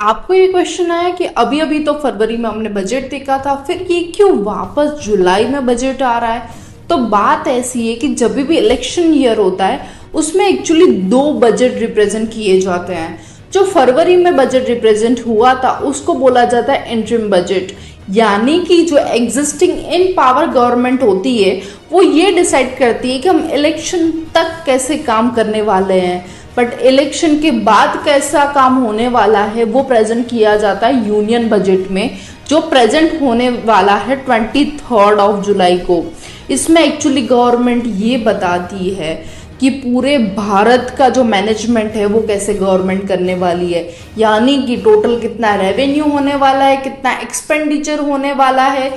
आपको ये क्वेश्चन आया कि अभी अभी तो फरवरी में हमने बजट देखा था, फिर ये क्यों वापस जुलाई में बजट आ रहा है? तो बात ऐसी है कि जब भी इलेक्शन ईयर होता है उसमें एक्चुअली दो बजट रिप्रेजेंट किए जाते हैं। जो फरवरी में बजट रिप्रेजेंट हुआ था उसको बोला जाता है इंटरिम बजट, यानी कि जो एग्जिस्टिंग इन पावर गवर्नमेंट होती है वो ये डिसाइड करती है कि हम इलेक्शन तक कैसे काम करने वाले हैं, बट इलेक्शन के बाद कैसा काम होने वाला है वो प्रेजेंट किया जाता है यूनियन बजट में, जो प्रेजेंट होने वाला है 23 जुलाई को। इसमें एक्चुअली गवर्नमेंट ये बताती है कि पूरे भारत का जो मैनेजमेंट है वो कैसे गवर्नमेंट करने वाली है, यानी कि टोटल कितना रेवेन्यू होने वाला है, कितना एक्सपेंडिचर होने वाला है,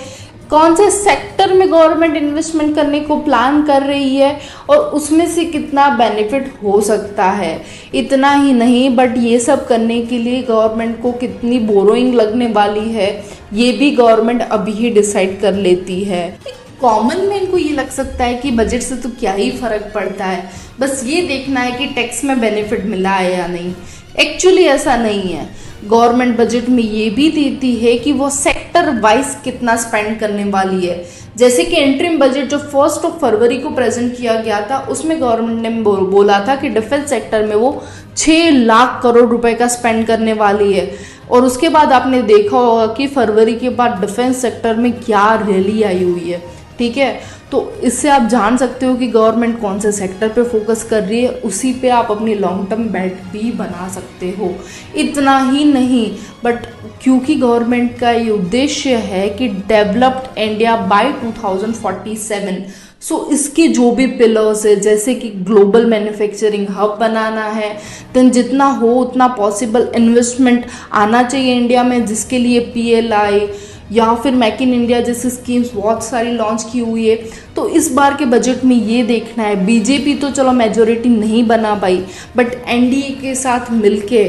कौन से सेक्टर में गवर्नमेंट इन्वेस्टमेंट करने को प्लान कर रही है और उसमें से कितना बेनिफिट हो सकता है। इतना ही नहीं बट ये सब करने के लिए गवर्नमेंट को कितनी बोरोइंग लगने वाली है ये भी गवर्नमेंट अभी ही डिसाइड कर लेती है। कॉमन मैन को ये लग सकता है कि बजट से तो क्या ही फर्क पड़ता है, बस ये देखना है कि टैक्स में बेनिफिट मिला है या नहीं। एक्चुअली ऐसा नहीं है। गवर्नमेंट बजट में ये भी देती है कि वो सेक्टर वाइज कितना स्पेंड करने वाली है। जैसे कि इंटरिम बजट जो 1 फरवरी को प्रेजेंट किया गया था उसमें गवर्नमेंट ने बोला था कि डिफेंस सेक्टर में वो 6 लाख करोड़ रुपए का स्पेंड करने वाली है। और उसके बाद आपने देखा होगा कि फरवरी के बाद डिफेंस सेक्टर में क्या रैली आई हुई है, ठीक है। तो इससे आप जान सकते हो कि गवर्नमेंट कौन से सेक्टर पे फोकस कर रही है, उसी पे आप अपनी लॉन्ग टर्म बेट भी बना सकते हो। इतना ही नहीं बट क्योंकि गवर्नमेंट का ये उद्देश्य है कि डेवलप्ड इंडिया बाय 2047, सो इसके जो भी पिलर्स है जैसे कि ग्लोबल मैन्युफैक्चरिंग हब बनाना है, देन जितना हो उतना पॉसिबल इन्वेस्टमेंट आना चाहिए इंडिया में, जिसके लिए PLI या फिर मेक इन इंडिया जैसी स्कीम्स बहुत सारी लॉन्च की हुई है। तो इस बार के बजट में ये देखना है, बीजेपी तो चलो मेजोरिटी नहीं बना पाई बट NDA के साथ मिलके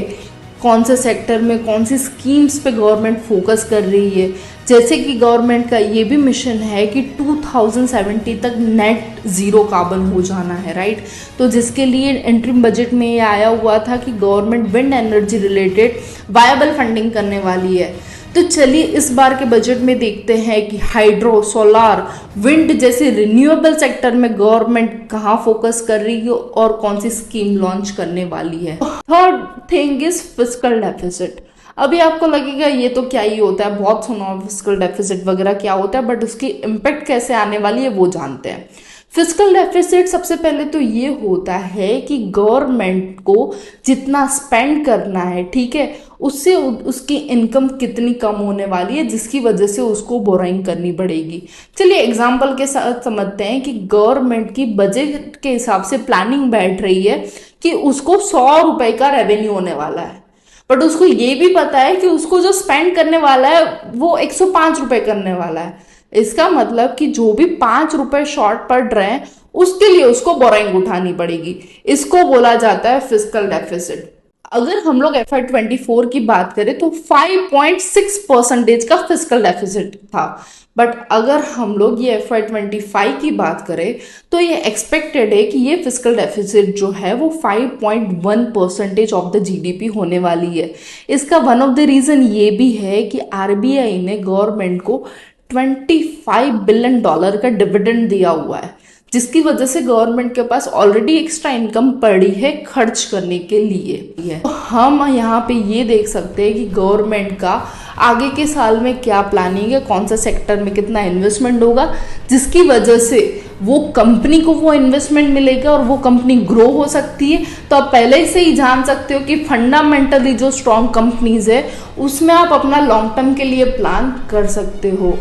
कौन से सेक्टर में कौन सी स्कीम्स पे गवर्नमेंट फोकस कर रही है। जैसे कि गवर्नमेंट का ये भी मिशन है कि 2070 तक नेट ज़ीरो कार्बन हो जाना है, राइट। तो जिसके लिए इंटरिम बजट में ये आया हुआ था कि government wind energy related viable funding करने वाली है। तो चलिए इस बार के बजट में देखते हैं कि हाइड्रो, सोलार, विंड जैसे रिन्यूएबल सेक्टर में गवर्नमेंट कहाँ फोकस कर रही है और कौन सी स्कीम लॉन्च करने वाली है। Third thing is fiscal deficit. अभी आपको लगेगा ये तो क्या ही होता है, बहुत सुना फिस्कल डेफिसिट वगैरह क्या होता है, बट उसकी इम्पैक्ट कैसे आने वाली है वो जानते हैं। फिस्कल डेफिसिट सबसे पहले तो ये होता है कि गवर्नमेंट को जितना स्पेंड करना है, ठीक है, उससे उसकी इनकम कितनी कम होने वाली है जिसकी वजह से उसको बोराइंग करनी पड़ेगी। चलिए एग्जांपल के साथ समझते हैं कि गवर्नमेंट की बजट के हिसाब से प्लानिंग बैठ रही है कि उसको 100 रुपए का रेवेन्यू होने वाला है, बट उसको ये भी पता है कि उसको जो स्पेंड करने वाला है वो 105 रुपए करने वाला है। इसका मतलब कि जो भी 5 रुपए शॉर्ट पड़ रहे हैं उसके लिए उसको बोराइंग उठानी पड़ेगी। इसको बोला जाता है फिस्कल डेफिसिट। अगर हम लोग FY24 की बात करें तो 5.6% का फिस्कल डेफिसिट था, बट अगर हम लोग ये FY25 की बात करें तो ये एक्सपेक्टेड है कि ये फिस्कल डेफिसिट जो है वो 5.1% ऑफ द GDP होने वाली है। इसका वन ऑफ द रीजन ये भी है कि RBI ने गवर्नमेंट को $25 बिलियन का डिविडेंड दिया हुआ है, जिसकी वजह से गवर्नमेंट के पास ऑलरेडी एक्स्ट्रा इनकम पड़ी है खर्च करने के लिए। तो हम यहाँ पे ये देख सकते हैं कि गवर्नमेंट का आगे के साल में क्या प्लानिंग है, कौन सा सेक्टर में कितना इन्वेस्टमेंट होगा, जिसकी वजह से वो कंपनी को वो इन्वेस्टमेंट मिलेगा और वो कंपनी ग्रो हो सकती है। तो आप पहले से ही जान सकते हो कि फंडामेंटली जो स्ट्रॉन्ग कंपनीज है उसमें आप अपना लॉन्ग टर्म के लिए प्लान कर सकते हो।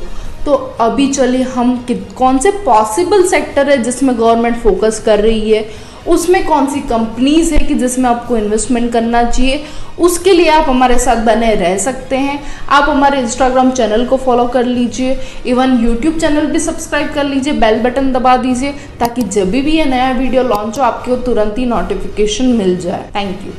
तो अभी चलिए हम कौन से पॉसिबल सेक्टर है जिसमें गवर्नमेंट फोकस कर रही है, उसमें कौन सी कंपनीज है कि जिसमें आपको इन्वेस्टमेंट करना चाहिए, उसके लिए आप हमारे साथ बने रह सकते हैं। आप हमारे इंस्टाग्राम चैनल को फॉलो कर लीजिए, इवन यूट्यूब चैनल भी सब्सक्राइब कर लीजिए, बेल बटन दबा दीजिए ताकि जब भी ये नया वीडियो लॉन्च हो आपको तुरंत ही नोटिफिकेशन मिल जाए। Thank you.